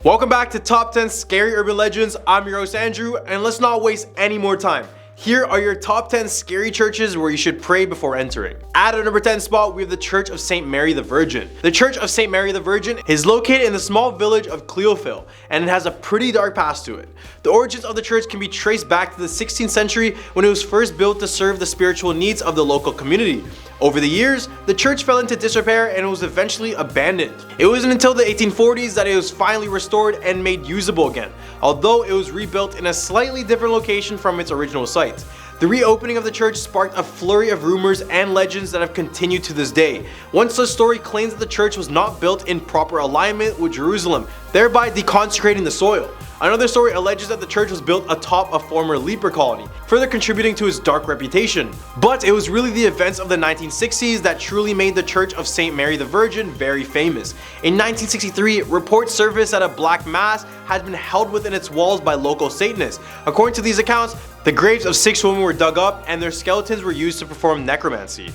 Welcome back to Top 10 Scary Urban Legends. I'm your host Andrew, and let's not waste any more time. Here are your top 10 scary churches where you should pray before entering. At our number 10 spot, we have the Church of St. Mary the Virgin. The Church of St. Mary the Virgin is located in the small village of Cleophil, and it has a pretty dark past to it. The origins of the church can be traced back to the 16th century when it was first built to serve the spiritual needs of the local community. Over the years, the church fell into disrepair and it was eventually abandoned. It wasn't until the 1840s that it was finally restored and made usable again, although it was rebuilt in a slightly different location from its original site. The reopening of the church sparked a flurry of rumors and legends that have continued to this day. One such story claims that the church was not built in proper alignment with Jerusalem, thereby deconsecrating the soil. Another story alleges that the church was built atop a former leper colony, further contributing to its dark reputation. But it was really the events of the 1960s that truly made the Church of St. Mary the Virgin very famous. In 1963, reports surfaced that a black mass had been held within its walls by local Satanists. According to these accounts, the graves of 6 women were dug up and their skeletons were used to perform necromancy.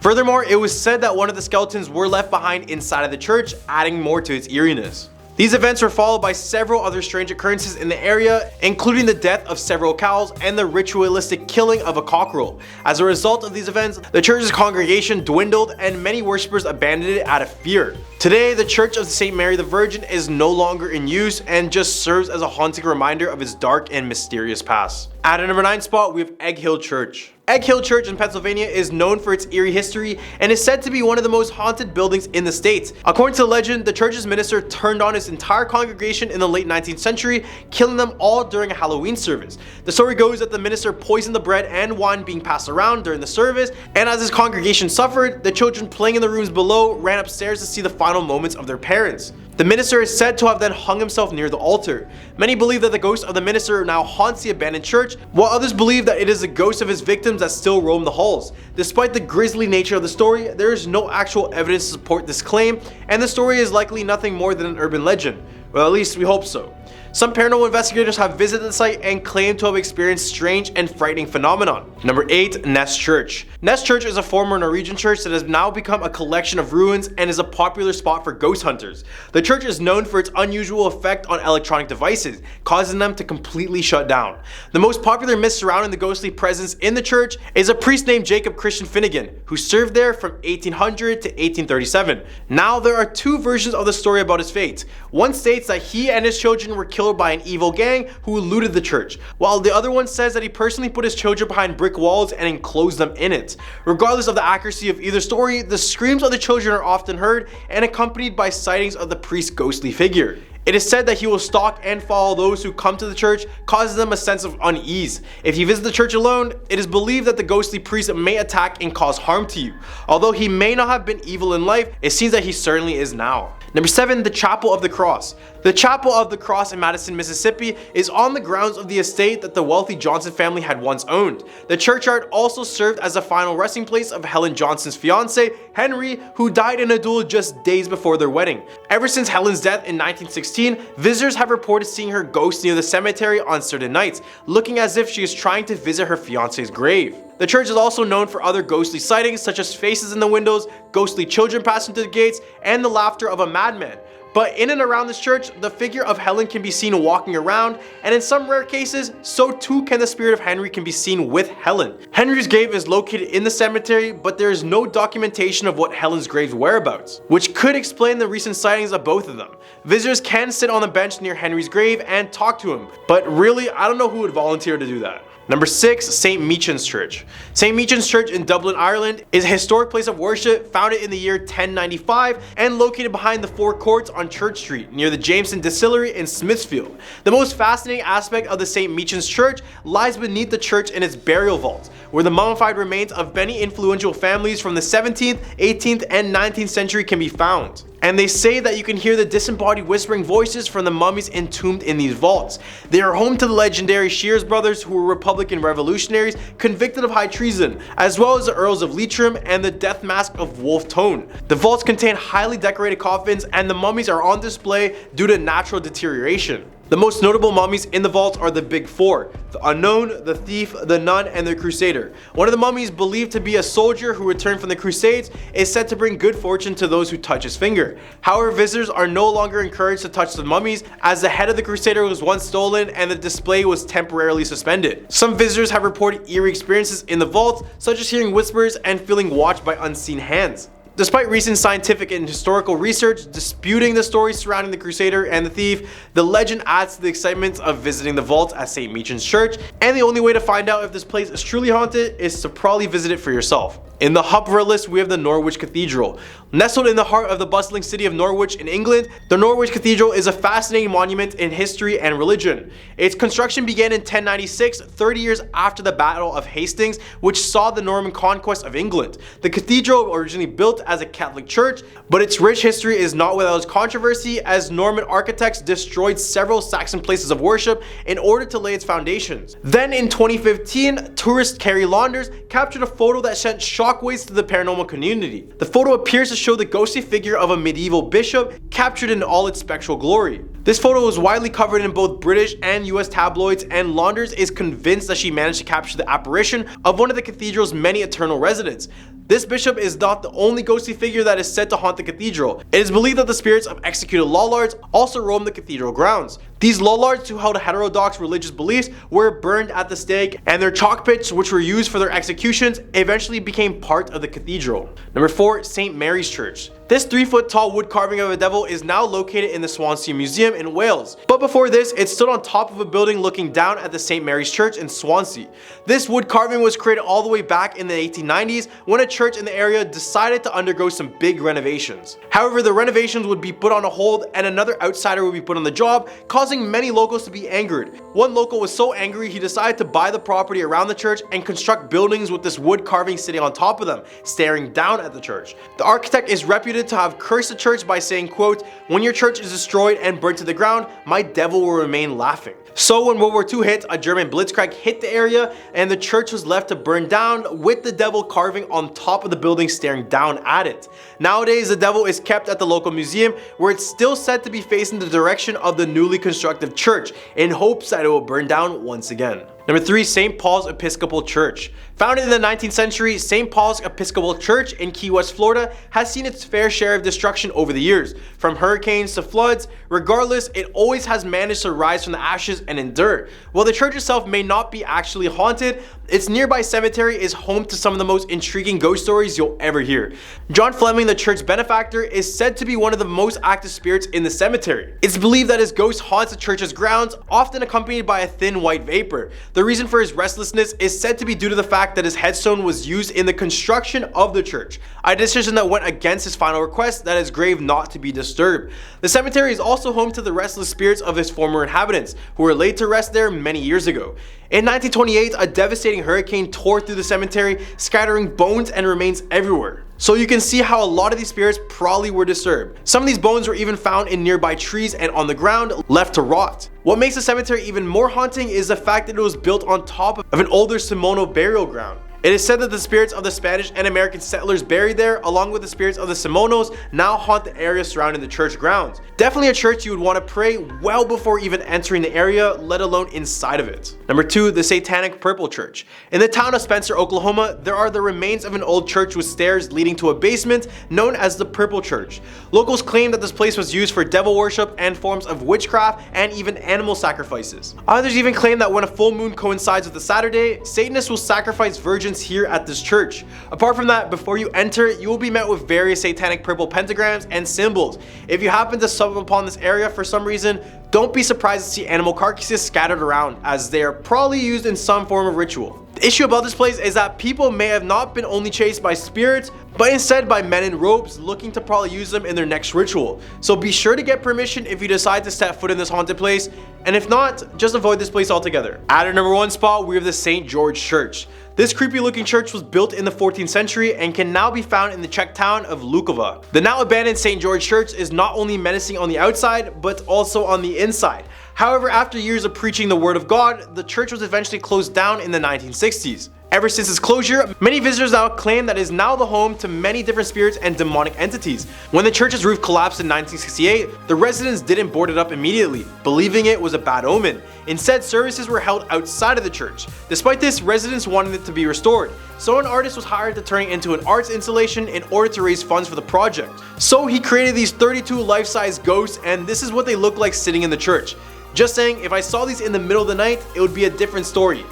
Furthermore, it was said that one of the skeletons were left behind inside of the church, adding more to its eeriness. These events were followed by several other strange occurrences in the area, including the death of several cows and the ritualistic killing of a cockerel. As a result of these events, the church's congregation dwindled and many worshippers abandoned it out of fear. Today, the Church of St. Mary the Virgin is no longer in use and just serves as a haunting reminder of its dark and mysterious past. At our number 9 spot, we have Egg Hill Church. Egg Hill Church in Pennsylvania is known for its eerie history and is said to be one of the most haunted buildings in the state. According to the legend, the church's minister turned on his entire congregation in the late 19th century, killing them all during a Halloween service. The story goes that the minister poisoned the bread and wine being passed around during the service, and as his congregation suffered, the children playing in the rooms below ran upstairs to see the final moments of their parents. The minister is said to have then hung himself near the altar. Many believe that the ghost of the minister now haunts the abandoned church, while others believe that it is the ghost of his victims that still roam the halls. Despite the grisly nature of the story, there is no actual evidence to support this claim, and the story is likely nothing more than an urban legend. Well, at least we hope so. Some paranormal investigators have visited the site and claim to have experienced strange and frightening phenomenon. Number 8, Nest Church. Nest Church is a former Norwegian church that has now become a collection of ruins and is a popular spot for ghost hunters. The church is known for its unusual effect on electronic devices, causing them to completely shut down. The most popular myth surrounding the ghostly presence in the church is a priest named Jacob Christian Finnegan, who served there from 1800 to 1837. Now, there are 2 versions of the story about his fate. One states that he and his children were killed by an evil gang who looted the church, while the other one says that he personally put his children behind brick walls and enclosed them in it. Regardless of the accuracy of either story, the screams of the children are often heard and accompanied by sightings of the priest's ghostly figure. It is said that he will stalk and follow those who come to the church, causing them a sense of unease. If you visit the church alone, it is believed that the ghostly priest may attack and cause harm to you. Although he may not have been evil in life, it seems that he certainly is now. Number 7, the Chapel of the Cross. The Chapel of the Cross in Madison, Mississippi is on the grounds of the estate that the wealthy Johnson family had once owned. The churchyard also served as the final resting place of Helen Johnson's fiance, Henry, who died in a duel just days before their wedding. Ever since Helen's death in 1916, visitors have reported seeing her ghost near the cemetery on certain nights, looking as if she is trying to visit her fiance's grave. The church is also known for other ghostly sightings, such as faces in the windows, ghostly children passing through the gates, and the laughter of a madman. But in and around this church, the figure of Helen can be seen walking around, and in some rare cases, so too can the spirit of Henry can be seen with Helen. Henry's grave is located in the cemetery, but there is no documentation of what Helen's grave's whereabouts, which could explain the recent sightings of both of them. Visitors can sit on the bench near Henry's grave and talk to him, but really, I don't know who would volunteer to do that. Number 6, St. Michan's Church. St. Michan's Church in Dublin, Ireland is a historic place of worship founded in the year 1095 and located behind the Four Courts on Church Street near the Jameson Distillery in Smithfield. The most fascinating aspect of the St. Michan's Church lies beneath the church in its burial vault, where the mummified remains of many influential families from the 17th, 18th, and 19th century can be found. And they say that you can hear the disembodied whispering voices from the mummies entombed in these vaults. They are home to the legendary Shears brothers, who were Republican revolutionaries convicted of high treason, as well as the Earls of Leitrim and the death mask of Wolfe Tone. The vaults contain highly decorated coffins, and the mummies are on display due to natural deterioration. The most notable mummies in the vault are the Big Four: the Unknown, the Thief, the Nun, and the Crusader. One of the mummies, believed to be a soldier who returned from the Crusades, is said to bring good fortune to those who touch his finger. However, visitors are no longer encouraged to touch the mummies, as the head of the Crusader was once stolen and the display was temporarily suspended. Some visitors have reported eerie experiences in the vault, such as hearing whispers and feeling watched by unseen hands. Despite recent scientific and historical research disputing the stories surrounding the Crusader and the Thief, the legend adds to the excitement of visiting the vault at St. Michan's Church, and the only way to find out if this place is truly haunted is to probably visit it for yourself. In the hub of our list, we have the Norwich Cathedral. Nestled in the heart of the bustling city of Norwich in England, the Norwich Cathedral is a fascinating monument in history and religion. Its construction began in 1096, 30 years after the Battle of Hastings, which saw the Norman conquest of England. The cathedral originally built as a Catholic church, but its rich history is not without its controversy, as Norman architects destroyed several Saxon places of worship in order to lay its foundations. Then in 2015, tourist Carrie Launders captured a photo that sent shockwaves to the paranormal community. The photo appears to show the ghostly figure of a medieval bishop captured in all its spectral glory. This photo was widely covered in both British and US tabloids, and Launders is convinced that she managed to capture the apparition of one of the cathedral's many eternal residents. This bishop is not the only ghostly figure that is said to haunt the cathedral. It is believed that the spirits of executed lollards also roam the cathedral grounds. These lollards, who held heterodox religious beliefs, were burned at the stake, and their chalk pits, which were used for their executions, eventually became part of the cathedral. Number 4. St. Mary's Church. This 3-foot tall wood carving of a devil is now located in the Swansea Museum in Wales. But before this, it stood on top of a building looking down at the St. Mary's Church in Swansea. This wood carving was created all the way back in the 1890s when a church in the area decided to undergo some big renovations. However, the renovations would be put on a hold and another outsider would be put on the job, causing many locals to be angered. One local was so angry he decided to buy the property around the church and construct buildings with this wood carving sitting on top of them, staring down at the church. The architect is reputed to have cursed the church by saying, quote, "When your church is destroyed and burnt to the ground, my devil will remain laughing." So when World War II hit, a German blitzkrieg hit the area and the church was left to burn down, with the devil carving on top of the building staring down at it. Nowadays, the devil is kept at the local museum, where it's still said to be facing the direction of the newly constructed church, in hopes that it will burn down once again. Number 3. St. Paul's Episcopal Church. Founded in the 19th century, St. Paul's Episcopal Church in Key West, Florida has seen its fair share of destruction over the years. From hurricanes to floods, regardless, it always has managed to rise from the ashes and endure. While the church itself may not be actually haunted, its nearby cemetery is home to some of the most intriguing ghost stories you'll ever hear. John Fleming, the church's benefactor, is said to be one of the most active spirits in the cemetery. It's believed that his ghost haunts the church's grounds, often accompanied by a thin white vapor. The reason for his restlessness is said to be due to the fact that his headstone was used in the construction of the church, a decision that went against his final request that his grave not to be disturbed. The cemetery is also home to the restless spirits of his former inhabitants, who were laid to rest there many years ago. In 1928, a devastating hurricane tore through the cemetery, scattering bones and remains everywhere. So you can see how a lot of these spirits probably were disturbed. Some of these bones were even found in nearby trees and on the ground, left to rot. What makes the cemetery even more haunting is the fact that it was built on top of an older Semono burial ground. It is said that the spirits of the Spanish and American settlers buried there, along with the spirits of the Semonos, now haunt the area surrounding the church grounds. Definitely a church you would want to pray well before even entering the area, let alone inside of it. Number 2. The Satanic Purple Church. In the town of Spencer, Oklahoma, there are the remains of an old church with stairs leading to a basement known as the Purple Church. Locals claim that this place was used for devil worship and forms of witchcraft and even animal sacrifices. Others even claim that when a full moon coincides with a Saturday, Satanists will sacrifice virgins here at this church. Apart from that, before you enter, you will be met with various satanic purple pentagrams and symbols. If you happen to stumble upon this area for some reason, don't be surprised to see animal carcasses scattered around, as they are probably used in some form of ritual. The issue about this place is that people may have not been only chased by spirits, but instead by men in robes looking to probably use them in their next ritual. So be sure to get permission if you decide to step foot in this haunted place, and if not, just avoid this place altogether. At our number 1 spot, we have the St. George Church. This creepy looking church was built in the 14th century and can now be found in the Czech town of Lukova. The now abandoned St. George Church is not only menacing on the outside, but also on the inside. However, after years of preaching the word of God, the church was eventually closed down in the 1960s. Ever since its closure, many visitors now claim that it is now the home to many different spirits and demonic entities. When the church's roof collapsed in 1968, the residents didn't board it up immediately, believing it was a bad omen. Instead, services were held outside of the church. Despite this, residents wanted it to be restored, so an artist was hired to turn it into an arts installation in order to raise funds for the project. So he created these 32 life-size ghosts, and this is what they look like sitting in the church. Just saying, if I saw these in the middle of the night, it would be a different story.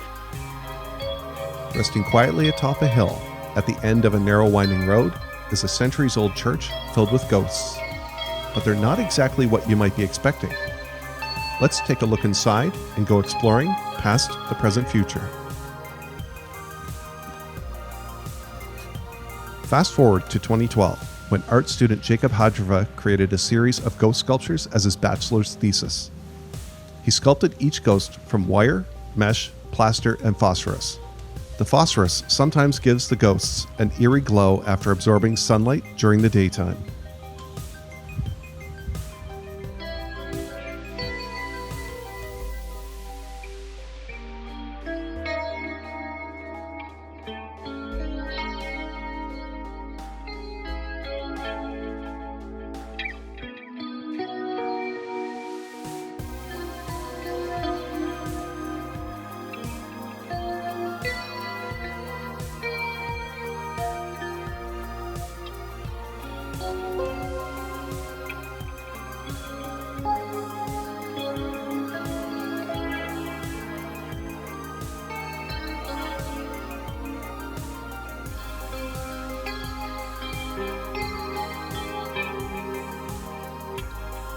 Resting quietly atop a hill, at the end of a narrow winding road, is a centuries-old church filled with ghosts. But they're not exactly what you might be expecting. Let's take a look inside and go exploring past the present future. Fast forward to 2012, when art student Jacob Hadrova created a series of ghost sculptures as his bachelor's thesis. He sculpted each ghost from wire, mesh, plaster, and phosphorus. The phosphorus sometimes gives the ghosts an eerie glow after absorbing sunlight during the daytime.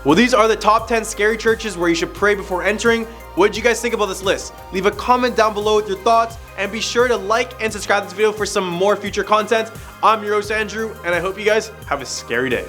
Well, these are the top 10 scary churches where you should pray before entering. What did you guys think about this list? Leave a comment down below with your thoughts, and be sure to like and subscribe to this video for some more future content. I'm your host Andrew, and I hope you guys have a scary day.